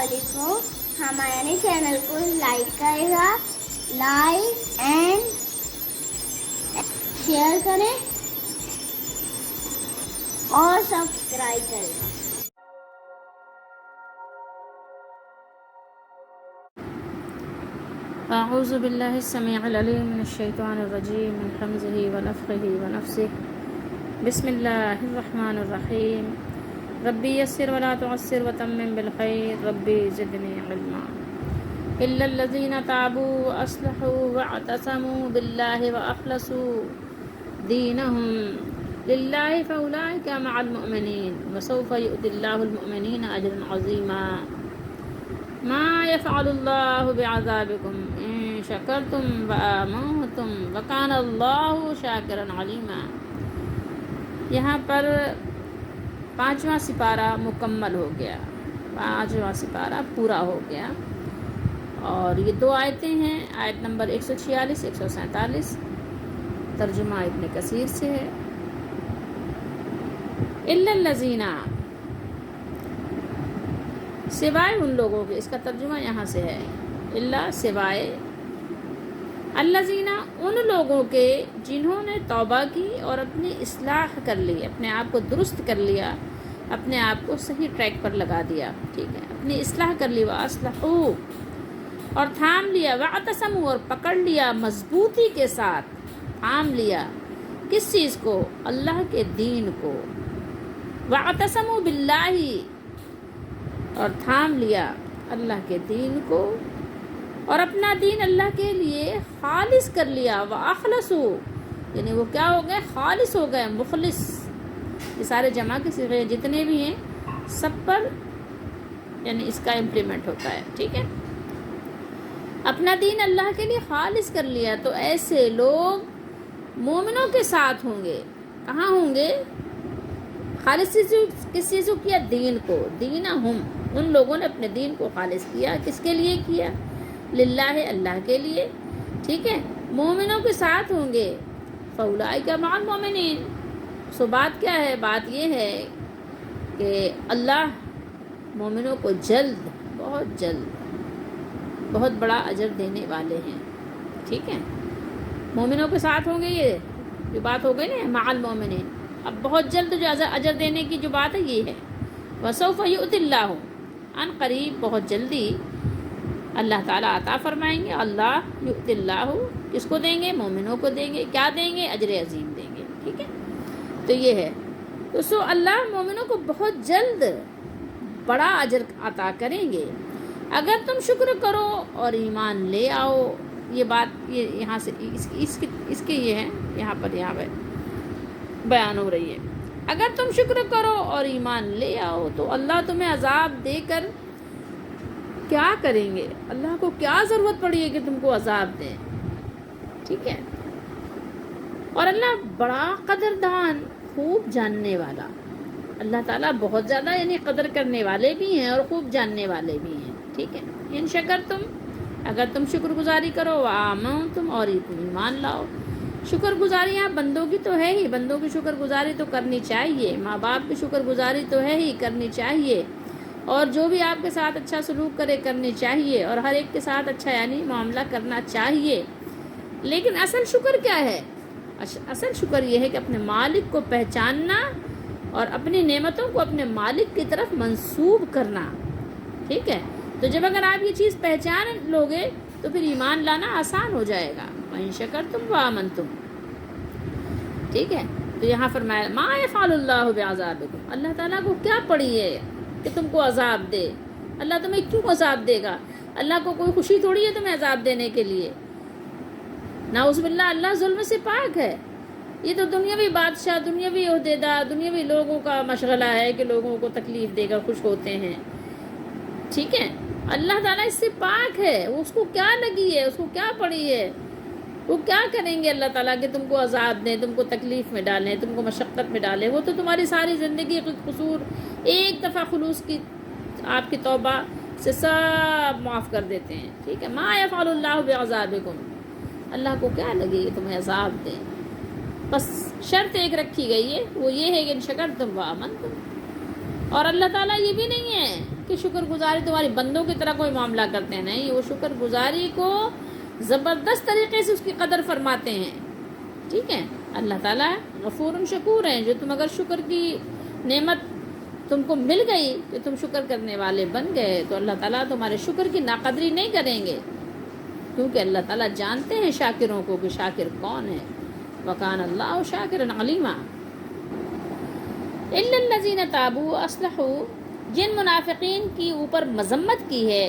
علیکم. ہمارے چینل کو لائک کرے گا, لائک اینڈ شیئر کریں اور سبسکرائب کریں. اعوذ باللہ السمیع العلیم من الشیطان الرجیم من حمزہ ونفخہ ونفثہ. بسم اللہ الرحمن الرحیم. ربی یسر ولا تعسر وتمم بالخیر ربی زدنی علما. الا الذین تابوا واصلحوا واعتصموا باللہ واخلصوا دینہم للہ فاولئک مع المؤمنین وسوف یؤتی اللہ المؤمنین اجرا عظیما. ما يفعل الله بعذابكم إن شكرتم وآمنتم وكان الله شاكرا عليما. یہاں پر 5واں سپارہ مکمل ہو گیا, 5واں سپارہ پورا ہو گیا, اور یہ 2 آیتیں ہیں. آیت نمبر 146 147 ترجمہ ابن کثیر سے ہے. الا الذین, سوائے ان لوگوں کے, اس کا ترجمہ یہاں سے ہے اللہ سوائے, الذین ان لوگوں کے جنہوں نے توبہ کی اور اپنی اصلاح کر لی, اپنے آپ کو درست کر لیا, اپنے آپ کو صحیح ٹریک پر لگا دیا. ٹھیک ہے, اپنی اصلاح کر لی, واصلحوا اور تھام لیا, واعتصموا اور پکڑ لیا, مضبوطی کے ساتھ تھام لیا. کس چیز کو؟ اللہ کے دین کو. واعتصموا باللہ اور تھام لیا اللہ کے دین کو, اور اپنا دین اللہ کے لیے خالص کر لیا. وَأَخْلَصُوا یعنی وہ کیا ہو گئے؟ خالص ہو گئے, مخلص. یہ سارے جمع کے صیغے جتنے بھی ہیں سب پر یعنی اس کا امپلیمنٹ ہوتا ہے. ٹھیک ہے, اپنا دین اللہ کے لیے خالص کر لیا. تو ایسے لوگ مومنوں کے ساتھ ہوں گے. کہاں ہوں گے؟ خالص کس چیز کو کیا؟ دین کو. دینہم ان لوگوں نے اپنے دین کو خالص کیا. کس کے لیے کیا؟ للہ اللہ کے لیے. ٹھیک ہے, مومنوں کے ساتھ ہوں گے. فاولئک مع المؤمنین. سو بات کیا ہے؟ بات یہ ہے کہ اللہ مومنوں کو جلد, بہت جلد, بہت بڑا اجر دینے والے ہیں. ٹھیک ہے, مومنوں کے ساتھ ہوں گے. یہ بات ہو گئی نا مع المؤمنین. اب بہت جلد جو اجر دینے کی جو بات ہے یہ ہے, وسوف یؤتی اللہ ان قریب, بہت جلدی اللہ تعالیٰ عطا فرمائیں گے. اللہ یؤتی اللہ کس کو دیں گے؟ مومنوں کو دیں گے. کیا دیں گے؟ اجر عظیم دیں گے. ٹھیک ہے, تو یہ ہے. تو سو اللہ مومنوں کو بہت جلد بڑا اجر عطا کریں گے اگر تم شکر کرو اور ایمان لے آؤ. یہ بات یہ یہاں سے اس کے یہ ہے, یہاں پر بیان ہو رہی ہے. اگر تم شکر کرو اور ایمان لے آؤ تو اللہ تمہیں عذاب دے کر کیا کریں گے؟ اللہ کو کیا ضرورت پڑی ہے کہ تم کو عذاب دیں؟ ٹھیک ہے, اور اللہ بڑا قدردان, خوب جاننے والا. اللہ تعالیٰ بہت زیادہ یعنی قدر کرنے والے بھی ہیں اور خوب جاننے والے بھی ہیں. ٹھیک ہے, ان شکر تم, اگر تم شکر گزاری کرو, وآمنتم اور ایمان لاؤ. شکر گزاری یہاں بندوں کی تو ہے ہی, بندوں کی شکر گزاری تو کرنی چاہیے. ماں باپ کی شکر گزاری تو ہے ہی, کرنی چاہیے. اور جو بھی آپ کے ساتھ اچھا سلوک کرے کرنی چاہیے, اور ہر ایک کے ساتھ اچھا یعنی معاملہ کرنا چاہیے. لیکن اصل شکر کیا ہے؟ اصل شکر یہ ہے کہ اپنے مالک کو پہچاننا اور اپنی نعمتوں کو اپنے مالک کی طرف منسوب کرنا. ٹھیک ہے, تو جب اگر آپ یہ چیز پہچان لوگے تو پھر ایمان لانا آسان ہو جائے گا. وَإِن شَكَرْتُمْ وَآمَنْتُمْ. ٹھیک ہے, تو یہاں فرمایا ما يفعل اللہ بعذابکم. اللہ تعالیٰ کو کیا پڑی ہے کہ تم کو عذاب دے؟ اللہ تمہیں کیوں عذاب دے گا؟ اللہ کو کوئی خوشی تھوڑی ہے تمہیں عذاب دینے کے لیے. نعوذ باللہ, اللہ ظلم سے پاک ہے. یہ تو دنیاوی بادشاہ, دنیاوی عہدیدار, دنیاوی لوگوں کا مشغلہ ہے کہ لوگوں کو تکلیف دے کر خوش ہوتے ہیں. ٹھیک ہے, اللہ تعالیٰ اس سے پاک ہے. اس کو کیا لگی ہے, اس کو کیا پڑی ہے, وہ کیا کریں گے اللہ تعالیٰ کہ تم کو عذاب دیں, تم کو تکلیف میں ڈالیں, تم کو مشقت میں ڈالیں. وہ تو تمہاری ساری زندگی کے قصور ایک دفعہ خلوص کی آپ کی توبہ سے سب معاف کر دیتے ہیں. ٹھیک ہے, ما یفعل اللہ بعذابکم. اللہ کو کیا لگے کہ تمہیں عذاب دیں؟ بس شرط ایک رکھی گئی ہے, وہ یہ ہے کہ ان شکرتم وآمنتم. اور اللہ تعالیٰ یہ بھی نہیں ہے کہ شکر گزاری تمہاری بندوں کی طرح کوئی معاملہ کرتے ہیں، نہیں، وہ شکر گزاری کو زبردست طریقے سے اس کی قدر فرماتے ہیں، ٹھیک ہے۔ اللہ تعالیٰ غفور شکور ہیں، جو تم اگر شکر کی نعمت تم کو مل گئی کہ تم شکر کرنے والے بن گئے تو اللہ تعالیٰ تمہارے شکر کی ناقدری نہیں کریں گے، کیونکہ اللہ تعالیٰ جانتے ہیں شاکروں کو کہ شاکر کون ہے۔ وَكَانَ اللَّهُ شَاكِرًا عَلِيمًا۔ إِلَّا الَّذِينَ تَابُوا وَأَصْلَحُوا، جن منافقین کی اوپر مذمت کی ہے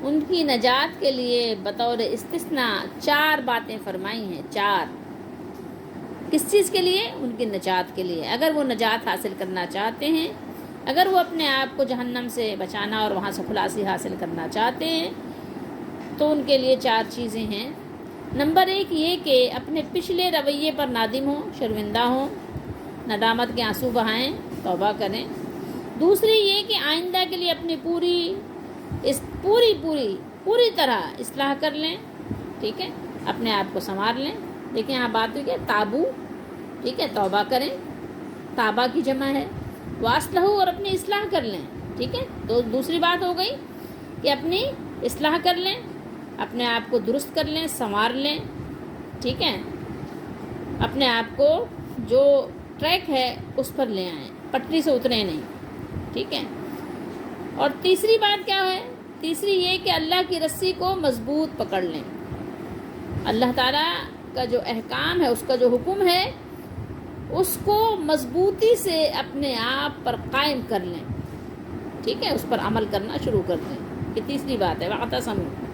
ان کی نجات کے لیے بطور استثناء 4 باتیں فرمائی ہیں، 4۔ کس چیز کے لیے؟ ان کی نجات کے لیے۔ اگر وہ نجات حاصل کرنا چاہتے ہیں، اگر وہ اپنے آپ کو جہنم سے بچانا اور وہاں سے خلاصی حاصل کرنا چاہتے ہیں تو ان کے لیے 4 چیزیں ہیں۔ نمبر 1 یہ کہ اپنے پچھلے رویے پر نادم ہوں، شرمندہ ہوں، ندامت کے آنسو بہائیں، توبہ کریں۔ دوسری یہ کہ آئندہ کے لیے اپنی پوری طرح اصلاح کر لیں، ٹھیک ہے، اپنے آپ کو سنوار لیں۔ دیکھیں یہاں بات ہوئی کہ تابو، ٹھیک ہے، توبہ کریں، تابہ کی جمع ہے، واصلحو، اور اپنی اصلاح کر لیں، ٹھیک ہے۔ تو دوسری بات ہو گئی کہ اپنی اصلاح کر لیں، اپنے آپ کو درست کر لیں، سنوار لیں، ٹھیک ہے، اپنے آپ کو جو ٹریک ہے اس پر لے آئیں، پٹری سے اترے نہیں، ٹھیک ہے۔ اور تیسری بات کیا ہے؟ تیسری یہ کہ اللہ کی رسی کو مضبوط پکڑ لیں، اللہ تعالیٰ کا جو احکام ہے، اس کا جو حکم ہے، اس کو مضبوطی سے اپنے آپ پر قائم کر لیں، ٹھیک ہے، اس پر عمل کرنا شروع کر دیں۔ یہ تیسری بات ہے۔ وَاعْتَصِمُوا،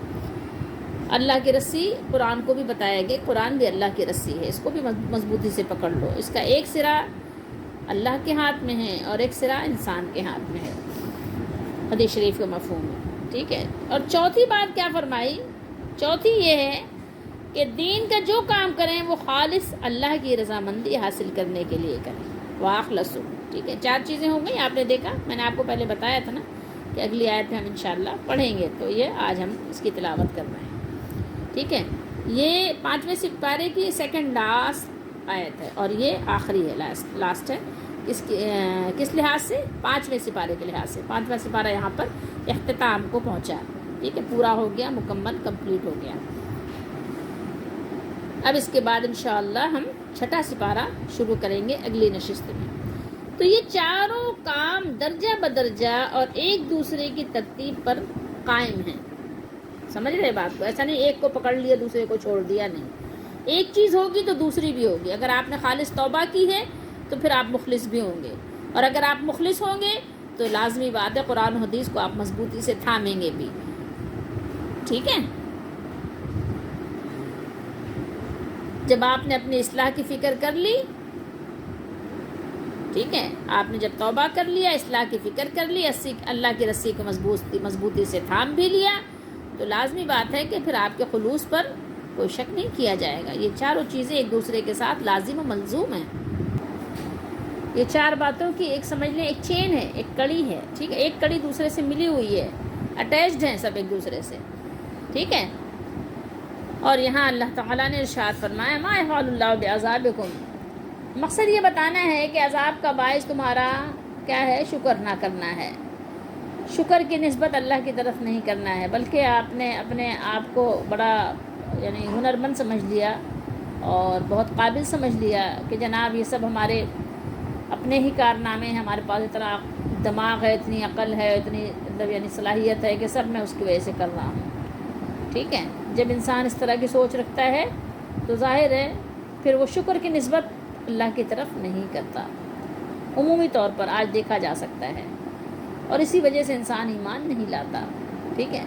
اللہ کی رسی، قرآن کو بھی بتایا گیا، قرآن بھی اللہ کی رسی ہے، اس کو بھی مضبوطی سے پکڑ لو۔ اس کا ایک سرا اللہ کے ہاتھ میں ہے اور ایک سرا انسان کے ہاتھ میں ہے، حدیث شریف کا مفہوم ہے، ٹھیک ہے۔ اور چوتھی بات کیا فرمائی؟ چوتھی یہ ہے کہ دین کا جو کام کریں وہ خالص اللہ کی رضامندی حاصل کرنے کے لیے کریں، واخلصوا، ٹھیک ہے۔ 4 چیزیں ہو گئی، آپ نے دیکھا، میں نے آپ کو پہلے بتایا تھا نا کہ اگلی آیت میں ہم انشاءاللہ پڑھیں گے، تو یہ آج ہم اس کی تلاوت کر رہے ہیں، ٹھیک ہے۔ یہ 5ویں سپارے کی سیکنڈ لاسٹ آیت ہے اور یہ آخری ہے، لاسٹ ہے۔ کس لحاظ سے؟ 5ویں سپارے کے لحاظ سے۔ 5واں سپارہ یہاں پر اختتام کو پہنچا، ٹھیک ہے، پورا ہو گیا، مکمل، کمپلیٹ ہو گیا۔ اب اس کے بعد انشاءاللہ ہم 6واں سپارہ شروع کریں گے اگلی نشست میں۔ تو یہ چاروں کام درجہ بدرجہ اور ایک دوسرے کی ترتیب پر قائم ہیں، سمجھ رہے بات کو؟ ایسا نہیں ایک کو پکڑ لیا دوسرے کو چھوڑ دیا، نہیں، ایک چیز ہوگی تو دوسری بھی ہوگی۔ اگر آپ نے خالص توبہ کی ہے تو پھر آپ مخلص بھی ہوں گے، اور اگر آپ مخلص ہوں گے تو لازمی بات ہے قرآن و حدیث کو آپ مضبوطی سے تھامیں گے بھی، ٹھیک ہے۔ جب آپ نے اپنی اصلاح کی فکر کر لی، ٹھیک ہے، آپ نے جب توبہ کر لیا، اصلاح کی فکر کر لی، اللہ کی رسی کو مضبوطی سے تھام بھی لیا، تو لازمی بات ہے کہ پھر آپ کے خلوص پر کوئی شک نہیں کیا جائے گا۔ یہ چاروں چیزیں ایک دوسرے کے ساتھ لازم و ملزوم ہیں۔ یہ 4 باتوں کی ایک سمجھ لیں ایک چین ہے، ایک کڑی ہے، ٹھیک ہے، ایک کڑی دوسرے سے ملی ہوئی ہے، اٹیچڈ ہیں سب ایک دوسرے سے، ٹھیک ہے۔ اور یہاں اللہ تعالیٰ نے ارشاد فرمایا ما یفعل اللہ بعذابکم، مقصد یہ بتانا ہے کہ عذاب کا باعث تمہارا کیا ہے؟ شکر نہ کرنا ہے، شکر کی نسبت اللہ کی طرف نہیں کرنا ہے، بلکہ آپ نے اپنے آپ کو بڑا یعنی ہنرمند سمجھ لیا اور بہت قابل سمجھ لیا کہ جناب یہ سب ہمارے اپنے ہی کارنامے ہیں، ہمارے پاس اتنا دماغ ہے، اتنی عقل ہے، اتنی یعنی صلاحیت ہے کہ سب میں اس کی وجہ سے کر رہا ہوں، ٹھیک ہے۔ جب انسان اس طرح کی سوچ رکھتا ہے تو ظاہر ہے پھر وہ شکر کی نسبت اللہ کی طرف نہیں کرتا، عمومی طور پر آج دیکھا جا سکتا ہے، اور اسی وجہ سے انسان ایمان نہیں لاتا، ٹھیک ہے۔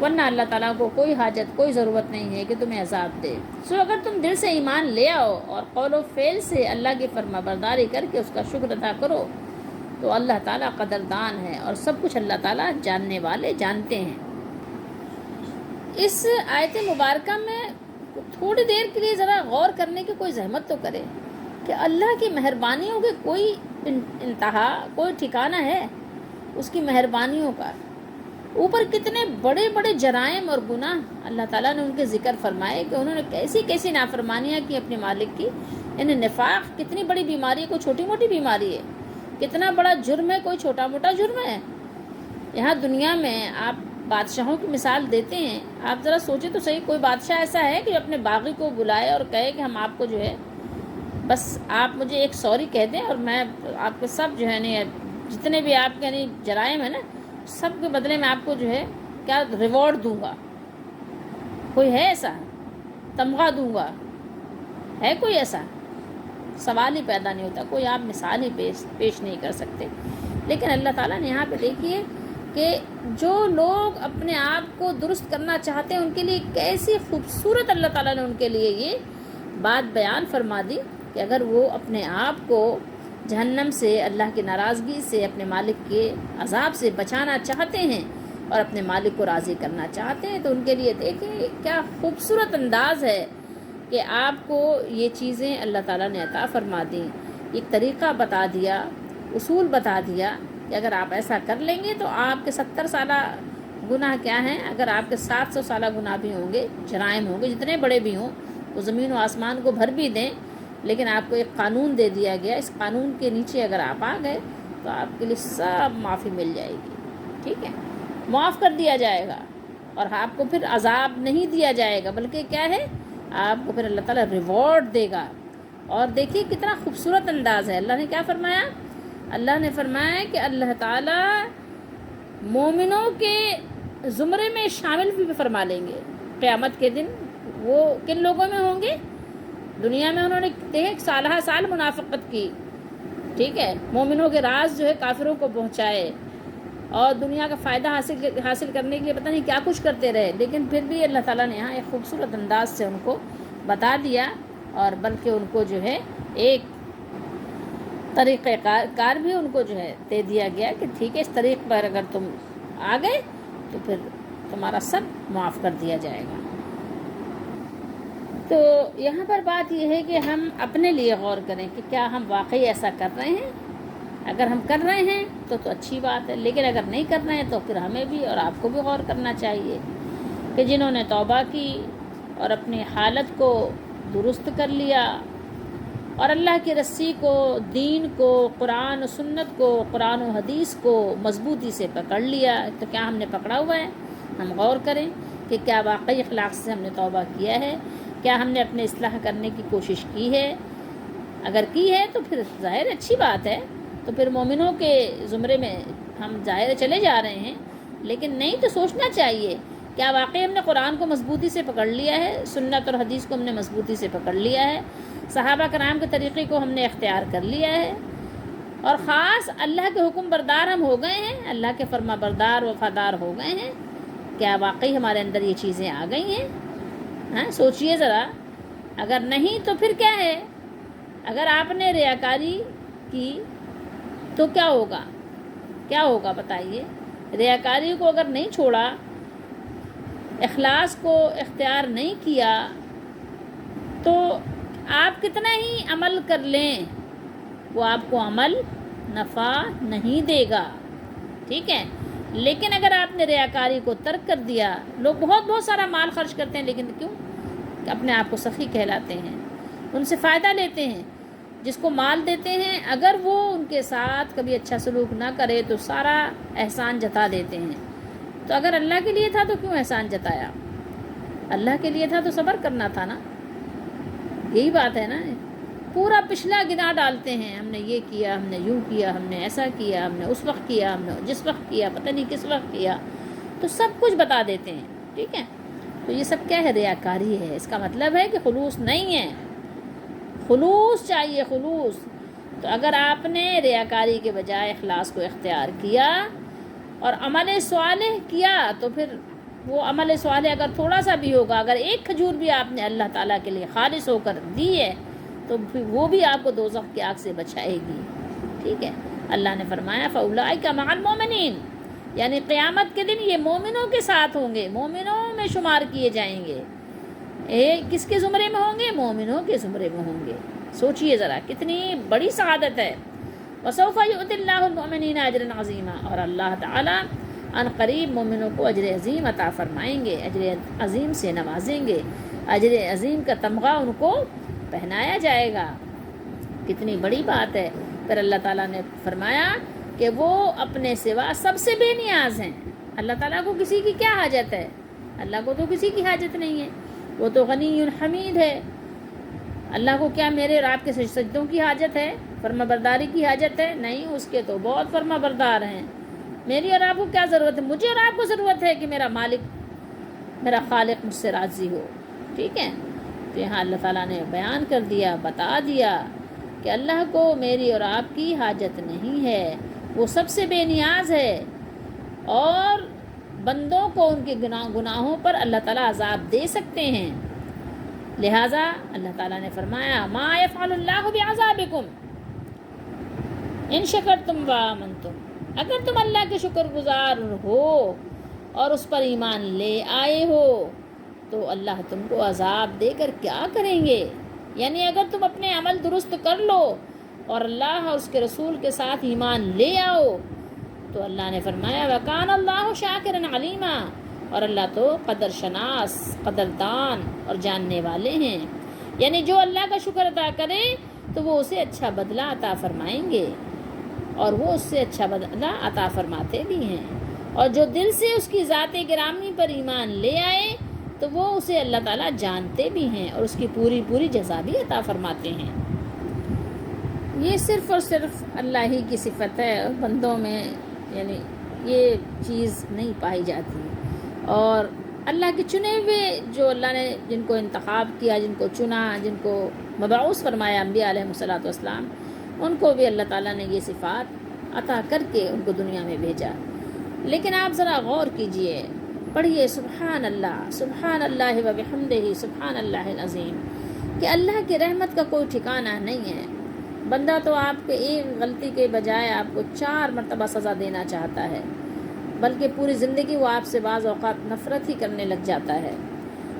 ورنہ اللہ تعالیٰ کو کوئی حاجت، کوئی ضرورت نہیں ہے کہ تمہیں عذاب دے۔ اگر تم دل سے ایمان لے آؤ اور قول و فعل سے اللہ کی فرما برداری کر کے اس کا شکر ادا کرو تو اللہ تعالیٰ قدردان ہے اور سب کچھ اللہ تعالیٰ جاننے والے جانتے ہیں۔ اس آیت مبارکہ میں تھوڑی دیر کے لیے ذرا غور کرنے کی کوئی زحمت تو کرے کہ اللہ کی مہربانیوں کے کوئی انتہا، کوئی ٹھکانہ ہے اس کی مہربانیوں کا؟ اوپر کتنے بڑے بڑے جرائم اور گناہ اللہ تعالیٰ نے ان کے ذکر فرمائے کہ انہوں نے کیسی کیسی نافرمانیاں کی اپنے مالک کی، یعنی نفاق کتنی بڑی بیماری ہے، کوئی چھوٹی موٹی بیماری ہے، کتنا بڑا جرم ہے، کوئی چھوٹا موٹا جرم ہے، یہاں دنیا میں آپ بادشاہوں کی مثال دیتے ہیں. آپ ذرا سوچیں تو صحیح، کوئی بادشاہ ایسا ہے کہ اپنے باغی کو بلائے اور کہے کہ ہم آپ کو جو ہے بس آپ مجھے ایک سوری کہہ دیں اور میں آپ کے سب جو ہے نا جتنے بھی آپ کے جرائم ہیں نا سب کے بدلے میں آپ کو جو ہے کیا ریوارڈ دوں گا؟ کوئی ہے ایسا؟ تمغہ دوں گا؟ ہے کوئی ایسا؟ سوال ہی پیدا نہیں ہوتا، کوئی آپ مثال ہی پیش نہیں کر سکتے. لیکن اللہ تعالیٰ نے یہاں پہ دیکھیے کہ جو لوگ اپنے آپ کو درست کرنا چاہتے ہیں ان کے لیے کیسی خوبصورت اللہ تعالیٰ نے ان کے لیے یہ بات بیان فرما دی کہ اگر وہ اپنے آپ کو جہنم سے، اللہ کی ناراضگی سے، اپنے مالک کے عذاب سے بچانا چاہتے ہیں اور اپنے مالک کو راضی کرنا چاہتے ہیں تو ان کے لیے دیکھیں کیا خوبصورت انداز ہے کہ آپ کو یہ چیزیں اللہ تعالیٰ نے عطا فرما دیں. ایک طریقہ بتا دیا، اصول بتا دیا کہ اگر آپ ایسا کر لیں گے تو آپ کے 70 سالہ گناہ کیا ہیں، اگر آپ کے 700 سالہ گناہ بھی ہوں گے، جرائم ہوں گے جتنے بڑے بھی ہوں، وہ زمین و آسمان کو بھر بھی دیں، لیکن آپ کو ایک قانون دے دیا گیا، اس قانون کے نیچے اگر آپ آ گئے تو آپ کے لیے سب معافی مل جائے گی. ٹھیک ہے، معاف کر دیا جائے گا اور آپ کو پھر عذاب نہیں دیا جائے گا، بلکہ کیا ہے، آپ کو پھر اللہ تعالیٰ ریوارڈ دے گا. اور دیکھیے کتنا خوبصورت انداز ہے. اللہ نے کیا فرمایا؟ اللہ نے فرمایا کہ اللہ تعالیٰ مومنوں کے زمرے میں شامل بھی فرما لیں گے قیامت کے دن. وہ کن لوگوں میں ہوں گے؟ دنیا میں انہوں نے دیکھیں سالہ سال منافقت کی، ٹھیک ہے، مومنوں کے راز جو ہے کافروں کو پہنچائے اور دنیا کا فائدہ حاصل کرنے کے لیے پتہ نہیں کیا کچھ کرتے رہے، لیکن پھر بھی اللہ تعالیٰ نے یہاں ایک خوبصورت انداز سے ان کو بتا دیا اور بلکہ ان کو جو ہے ایک طریقہ کار بھی ان کو جو ہے دے دیا گیا کہ ٹھیک ہے اس طریق پر اگر تم آ گئے تو پھر تمہارا سب معاف کر دیا جائے گا. تو یہاں پر بات یہ ہے کہ ہم اپنے لیے غور کریں کہ کیا ہم واقعی ایسا کر رہے ہیں. اگر ہم کر رہے ہیں تو اچھی بات ہے، لیکن اگر نہیں کر رہے ہیں تو پھر ہمیں بھی اور آپ کو بھی غور کرنا چاہیے کہ جنہوں نے توبہ کی اور اپنی حالت کو درست کر لیا اور اللہ کی رسی کو، دین کو، قرآن و سنت کو، قرآن و حدیث کو مضبوطی سے پکڑ لیا، تو کیا ہم نے پکڑا ہوا ہے؟ ہم غور کریں کہ کیا واقعی اخلاق سے ہم نے توبہ کیا ہے، کیا ہم نے اپنے اصلاح کرنے کی کوشش کی ہے. اگر کی ہے تو پھر ظاہر اچھی بات ہے، تو پھر مومنوں کے زمرے میں ہم ظاہر چلے جا رہے ہیں. لیکن نہیں تو سوچنا چاہیے کیا واقعی ہم نے قرآن کو مضبوطی سے پکڑ لیا ہے، سنت اور حدیث کو ہم نے مضبوطی سے پکڑ لیا ہے، صحابہ کرام کے طریقے کو ہم نے اختیار کر لیا ہے اور خاص اللہ کے حکم بردار ہم ہو گئے ہیں، اللہ کے فرما بردار وفادار ہو گئے ہیں. کیا واقعی ہمارے اندر یہ چیزیں آ گئی ہیں؟ ہاں سوچئے ذرا. اگر نہیں تو پھر کیا ہے؟ اگر آپ نے ریاکاری کی تو کیا ہوگا؟ کیا ہوگا بتائیے؟ ریاکاری کو اگر نہیں چھوڑا، اخلاص کو اختیار نہیں کیا تو آپ کتنا ہی عمل کر لیں وہ آپ کو عمل نفع نہیں دے گا. ٹھیک ہے، لیکن اگر آپ نے ریاکاری کو ترک کر دیا، لوگ بہت سارا مال خرچ کرتے ہیں لیکن کیوں؟ اپنے آپ کو سخی کہلاتے ہیں، ان سے فائدہ لیتے ہیں. جس کو مال دیتے ہیں اگر وہ ان کے ساتھ کبھی اچھا سلوک نہ کرے تو سارا احسان جتا دیتے ہیں. تو اگر اللہ کے لیے تھا تو کیوں احسان جتایا؟ اللہ کے لیے تھا تو صبر کرنا تھا نا. یہی بات ہے نا. پورا پچھلا گناہ ڈالتے ہیں، ہم نے یہ کیا، ہم نے یوں کیا، ہم نے ایسا کیا، ہم نے اس وقت کیا، ہم نے جس وقت کیا، پتہ نہیں کس وقت کیا، تو سب کچھ بتا دیتے ہیں. ٹھیک ہے، تو یہ سب کیا ہے؟ ریاکاری ہے. اس کا مطلب ہے کہ خلوص نہیں ہے. خلوص چاہیے، خلوص. تو اگر آپ نے ریاکاری کے بجائے اخلاص کو اختیار کیا اور عمل صالح کیا تو پھر وہ عمل صالح اگر تھوڑا سا بھی ہوگا، اگر ایک کھجور بھی آپ نے اللہ تعالیٰ کے لیے خالص ہو کر دی ہے تو پھر وہ بھی آپ کو دوزخ کی آگ سے بچائے گی. ٹھیک ہے، اللہ نے فرمایا فَأُولَٰئِکَ مَعَ الْمُؤْمِنِينَ، یعنی قیامت کے دن یہ مومنوں کے ساتھ ہوں گے، مومنوں میں شمار کیے جائیں گے. کس کے زمرے میں ہوں گے؟ مومنوں کے زمرے میں ہوں گے. سوچئے ذرا کتنی بڑی سعادت ہے. وَسَوْفَ يُؤْتِ اللَّهُ الْمُؤْمِنِينَ أَجْرًا عَظِيمًا، اور اللہ تعالیٰ ان قریب مومنوں کو اجر عظیم عطا فرمائیں گے، اجر عظیم سے نوازیں گے، اجر عظیم کا تمغہ ان کو پہنایا جائے گا. کتنی بڑی بات ہے. پھر اللہ تعالیٰ نے فرمایا کہ وہ اپنے سوا سب سے بے نیاز ہیں۔ اللہ تعالیٰ کو کسی کی کیا حاجت ہے؟ اللہ کو تو کسی کی حاجت نہیں ہے، وہ تو غنی حمید ہے۔ اللہ کو کیا میرے اور آپ کے سجدوں کی حاجت ہے؟ فرما برداری کی حاجت ہے؟ نہیں، اس کے تو بہت فرما بردار ہیں۔ میری اور آپ کو کیا ضرورت ہے؟ مجھے اور آپ کو ضرورت ہے کہ میرا مالک، میرا خالق مجھ سے راضی ہو۔ ٹھیک ہے، تو یہاں اللہ تعالیٰ نے بیان کر دیا، بتا دیا کہ اللہ کو میری اور آپ کی حاجت نہیں ہے، وہ سب سے بے نیاز ہے، اور بندوں کو ان کے گناہوں پر اللہ تعالیٰ عذاب دے سکتے ہیں۔ لہٰذا اللہ تعالیٰ نے فرمایا ما یفعل اللہ بعذابکم ان شکرتم وآمنتم، اگر تم اللہ کے شکر گزار ہو اور اس پر ایمان لے آئے ہو تو اللہ تم کو عذاب دے کر کیا کریں گے؟ یعنی اگر تم اپنے عمل درست کر لو اور اللہ اور اس کے رسول کے ساتھ ایمان لے آؤ تو اللہ نے فرمایا وَكَانَ اللَّهُ شَاكِرًا عَلِيمًا، اور اللہ تو قدر شناس، قدردان اور جاننے والے ہیں۔ یعنی جو اللہ کا شکر ادا کرے تو وہ اسے اچھا بدلہ عطا فرمائیں گے، اور وہ اس سے اچھا بدلہ عطا فرماتے بھی ہیں، اور جو دل سے اس کی ذات گرامی پر ایمان لے آئے تو وہ اسے اللہ تعالیٰ جانتے بھی ہیں اور اس کی پوری پوری جزا بھی عطا فرماتے ہیں۔ یہ صرف اور صرف اللہ ہی کی صفت ہے، بندوں میں یعنی یہ چیز نہیں پائی جاتی، اور اللہ کے چنے ہوئے جو اللہ نے جن کو انتخاب کیا، جن کو چنا، جن کو مبعوث فرمایا انبیاء علیہ الصلوۃ والسلام، ان کو بھی اللہ تعالیٰ نے یہ صفات عطا کر کے ان کو دنیا میں بھیجا۔ لیکن آپ ذرا غور کیجئے، پڑھیے سبحان اللہ و بحمدہ سبحان اللہ العظیم، کہ اللہ کی رحمت کا کوئی ٹھکانہ نہیں ہے۔ بندہ تو آپ کے ایک غلطی کے بجائے آپ کو 4 مرتبہ سزا دینا چاہتا ہے، بلکہ پوری زندگی وہ آپ سے بعض اوقات نفرت ہی کرنے لگ جاتا ہے۔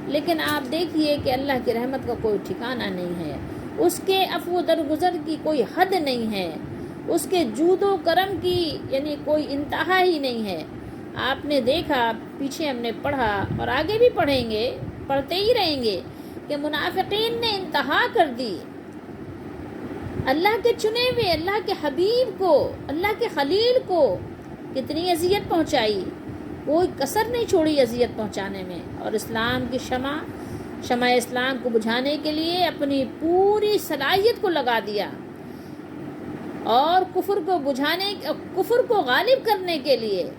لیکن آپ دیکھیے کہ اللہ کی رحمت کا کوئی ٹھکانہ نہیں ہے، اس کے عفو درگزر کی کوئی حد نہیں ہے، اس کے جود و کرم کی یعنی کوئی انتہا ہی نہیں ہے۔ آپ نے دیکھا، پیچھے ہم نے پڑھا اور آگے بھی پڑھیں گے، پڑھتے ہی رہیں گے کہ منافقین نے انتہا کر دی، اللہ کے چنے ہوئے، اللہ کے حبیب کو، اللہ کے خلیل کو کتنی اذیت پہنچائی، کوئی کسر نہیں چھوڑی اذیت پہنچانے میں، اور اسلام کی شمع اسلام کو بجھانے کے لیے اپنی پوری صلاحیت کو لگا دیا، اور کفر کو غالب کرنے کے لیے،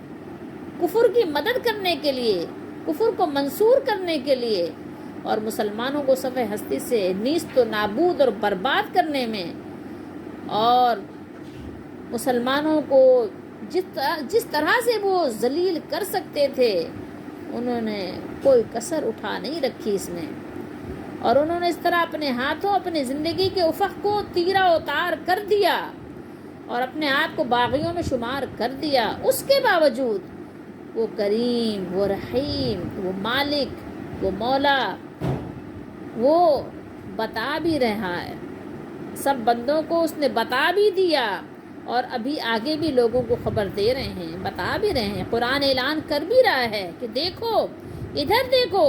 کفر کی مدد کرنے کے لیے، کفر کو منصور کرنے کے لیے، اور مسلمانوں کو صفحہ ہستی سے نیست و نابود اور برباد کرنے میں، اور مسلمانوں کو جس طرح سے وہ ذلیل کر سکتے تھے انہوں نے کوئی کسر اٹھا نہیں رکھی اس میں، اور انہوں نے اس طرح اپنے ہاتھوں اپنی زندگی کے افق کو تیرا اتار کر دیا اور اپنے آپ کو باغیوں میں شمار کر دیا۔ اس کے باوجود وہ کریم، وہ رحیم، وہ مالک، وہ مولا، وہ بتا بھی رہا ہے، سب بندوں کو اس نے بتا بھی دیا، اور ابھی آگے بھی لوگوں کو خبر دے رہے ہیں، بتا بھی رہے ہیں، قرآن اعلان کر بھی رہا ہے کہ دیکھو، ادھر دیکھو،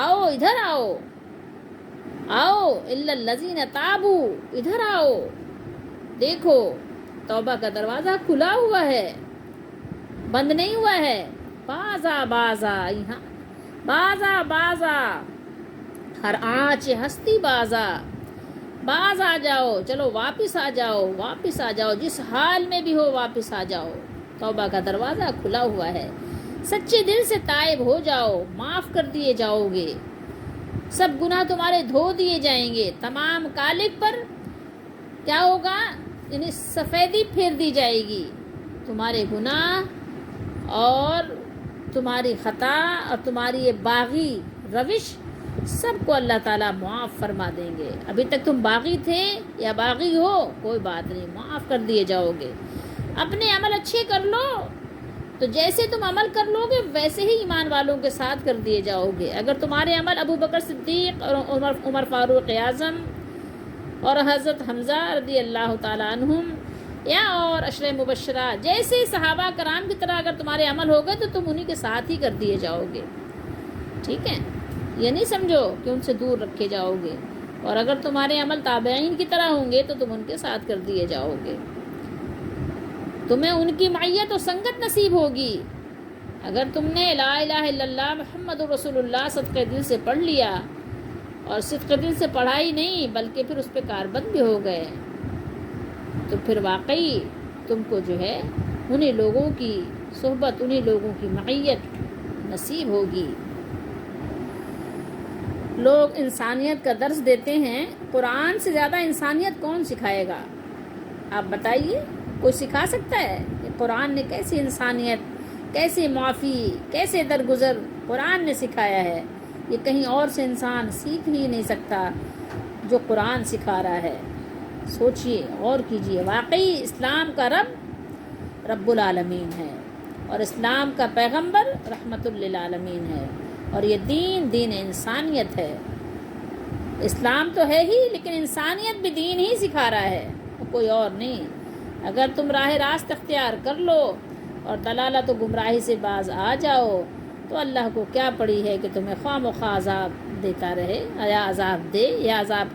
آؤ ادھر آؤ، آؤ الا الذین تابوا، ادھر آؤ، دیکھو توبہ کا دروازہ کھلا ہوا ہے، بند نہیں ہوا ہے، بازا بازا، یہاں بازا بازا، ہر آنچ ہستی بازا، باز آ جاؤ، چلو واپس آ جاؤ، واپس آ جاؤ، جس حال میں بھی ہو واپس آ جاؤ، توبہ کا دروازہ کھلا ہوا ہے، سچے دل سے تائب ہو جاؤ، معاف کر دیے جاؤ گے، سب گناہ تمہارے دھو دیے جائیں گے، تمام کالک پر کیا ہوگا، یعنی سفیدی پھیر دی جائے گی، تمہارے گناہ اور تمہاری خطا اور تمہاری یہ باغی روش سب کو اللہ تعالیٰ معاف فرما دیں گے۔ ابھی تک تم باغی تھے یا باغی ہو، کوئی بات نہیں، معاف کر دیے جاؤ گے۔ اپنے عمل اچھے کر لو تو جیسے تم عمل کر لو گے ویسے ہی ایمان والوں کے ساتھ کر دیے جاؤ گے۔ اگر تمہارے عمل ابو بکر صدیق اور عمر فاروق اعظم اور حضرت حمزہ رضی اللہ تعالیٰ عنہم یا اور عشرہ مبشرہ جیسے صحابہ کرام کی طرح اگر تمہارے عمل ہو گئے تو تم انہی کے ساتھ ہی کر دیے جاؤ گے، ٹھیک ہے؟ یہ نہیں سمجھو کہ ان سے دور رکھے جاؤ گے، اور اگر تمہارے عمل تابعین کی طرح ہوں گے تو تم ان کے ساتھ کر دیے جاؤ گے۔ تمہیں ان کی معیت و سنگت نصیب ہوگی۔ اگر تم نے لا الہ الا اللہ محمد رسول اللہ صدقے دل سے پڑھ لیا، اور صدقے دل سے پڑھائی نہیں بلکہ پھر اس پہ کاربند بھی ہو گئے، تو پھر واقعی تم کو جو ہے انہی لوگوں کی صحبت، انہی لوگوں کی معیت نصیب ہوگی۔ لوگ انسانیت کا درس دیتے ہیں، قرآن سے زیادہ انسانیت کون سکھائے گا؟ آپ بتائیے، کوئی سکھا سکتا ہے کہ قرآن نے کیسی انسانیت، کیسے معافی، کیسے درگزر قرآن نے سکھایا ہے؟ یہ کہیں اور سے انسان سیکھ ہی نہیں سکتا جو قرآن سکھا رہا ہے۔ سوچئے اور کیجئے، واقعی اسلام کا رب العالمین ہے، اور اسلام کا پیغمبر رحمت للعالمین ہے، اور یہ دین انسانیت ہے۔ اسلام تو ہے ہی، لیکن انسانیت بھی دین ہی سکھا رہا ہے، کوئی اور نہیں۔ اگر تم راہ راست اختیار کر لو اور دلالت و گمراہی سے باز آ جاؤ تو اللہ کو کیا پڑی ہے کہ تمہیں خواہ مخواہ عذاب دیتا رہے، یا عذاب دے، یا عذاب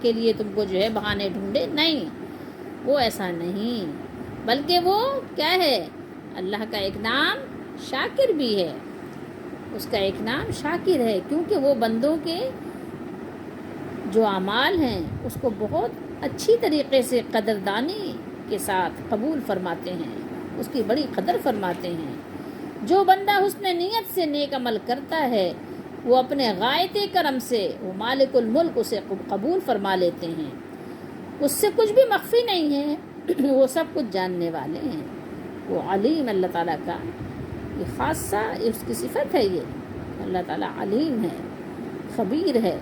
کے لیے تم کو جو ہے بہانے ڈھونڈے؟ نہیں، وہ ایسا نہیں، بلکہ وہ کیا ہے؟ اللہ کا ایک نام شاکر بھی ہے، اس کا ایک نام شاکر ہے، کیونکہ وہ بندوں کے جو اعمال ہیں اس کو بہت اچھی طریقے سے قدردانی کے ساتھ قبول فرماتے ہیں، اس کی بڑی قدر فرماتے ہیں۔ جو بندہ حسن نیت سے نیک عمل کرتا ہے، وہ اپنے غایت کرم سے وہ مالک الملک اسے قبول فرما لیتے ہیں، اس سے کچھ بھی مخفی نہیں ہے، وہ سب کچھ جاننے والے ہیں، وہ علیم اللہ تعالیٰ کا یہ خاصہ اس کی صفت ہے، یہ اللہ تعالیٰ علیم ہے، خبیر ہے۔